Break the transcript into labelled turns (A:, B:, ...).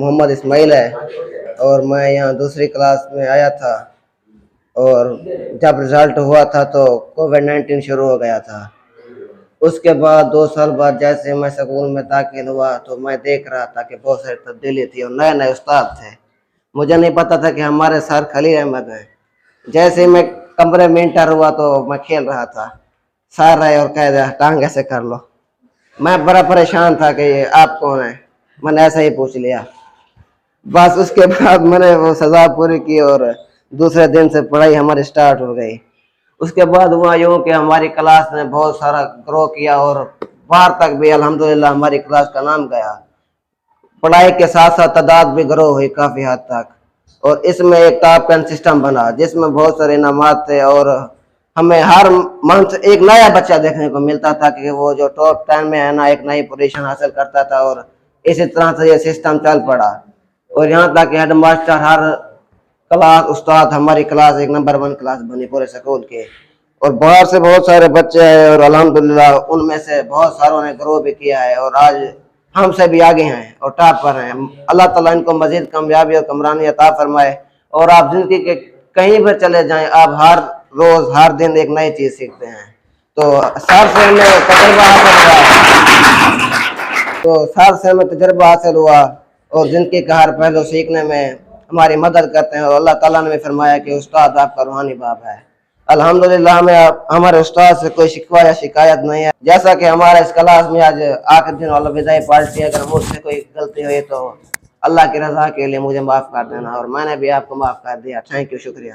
A: محمد اسماعیل ہے اور میں یہاں دوسری کلاس میں آیا تھا، اور جب رزلٹ ہوا تھا تو کووڈ-19 شروع ہو گیا تھا۔ اس کے بعد 2 سال بعد جیسے میں سکول میں داخل ہوا تو میں دیکھ رہا تھا کہ بہت ساری تبدیلی تھی اور نئے نئے استاد تھے۔ مجھے نہیں پتا تھا کہ ہمارے سر خلیل احمد ہیں۔ جیسے میں کمرے میں انٹر ہوا تو میں کھیل رہا تھا، سر آئے اور کہہ دیا ٹانگ ایسے کر لو۔ میں بڑا پریشان تھا کہ یہ آپ کون ہیں، میں نے ایسا ہی پوچھ لیا۔ بس اس کے بعد میں نے وہ سزا پوری کی اور دوسرے دن سے پڑھائی ہماری سٹارٹ ہو گئی۔ اس کے بعد ہوا یوں کہ ہماری کلاس نے بہت سارا گرو کیا اور باہر تک بھی الحمدللہ ہماری کلاس کا نام گیا۔ پڑھائی کے ساتھ ساتھ تعداد بھی گرو ہوئی کافی حد تک، اور اس میں ایک ٹاپ 10 سسٹم بنا جس میں بہت سارے انعامات تھے، اور ہمیں ہر منتھ ایک نیا بچہ دیکھنے کو ملتا تھا کہ وہ جو ٹاپ 10 میں ہے نا ایک نئی پوزیشن حاصل کرتا تھا، اور اسی طرح سے یہ سسٹم چل پڑا۔ اور یہاں تک کہ ہیڈ ماسٹر ہر کلاس استاد ہماری کلاس ایک نمبر 1 کلاس بنی پورے سکول کے، اور باہر سے بہت سارے بچے آئے اور الحمدللہ ان میں سے بہت ساروں نے گرو بھی کیا ہے اور آج ہم سے بھی آگے ہیں اور ٹاپ پر ہیں۔ اللہ تعالیٰ ان کو مزید کامیابی اور کمرانی عطا فرمائے، اور آپ زندگی کے کہیں بھی چلے جائیں آپ ہر روز ہر دن ایک نئی چیز سیکھتے ہیں۔ تو سر سے ہمیں تجربہ حاصل ہوا اور زندگی کا ہر پہلو سیکھنے میں ہماری مدد کرتے ہیں، اور اللہ تعالیٰ نے بھی فرمایا کہ استاد آپ کا روحانی باپ ہے۔ الحمدللہ ہمارے استاد سے کوئی شکوہ یا شکایت نہیں ہے۔ جیسا کہ ہمارے اس کلاس میں آج آخر دن والا بدائی پارٹی، اگر مجھ سے کوئی غلطی ہوئی تو اللہ کی رضا کے لیے مجھے معاف کر دینا، اور میں نے بھی آپ کو معاف کر دیا۔ تھینک یو، شکریہ۔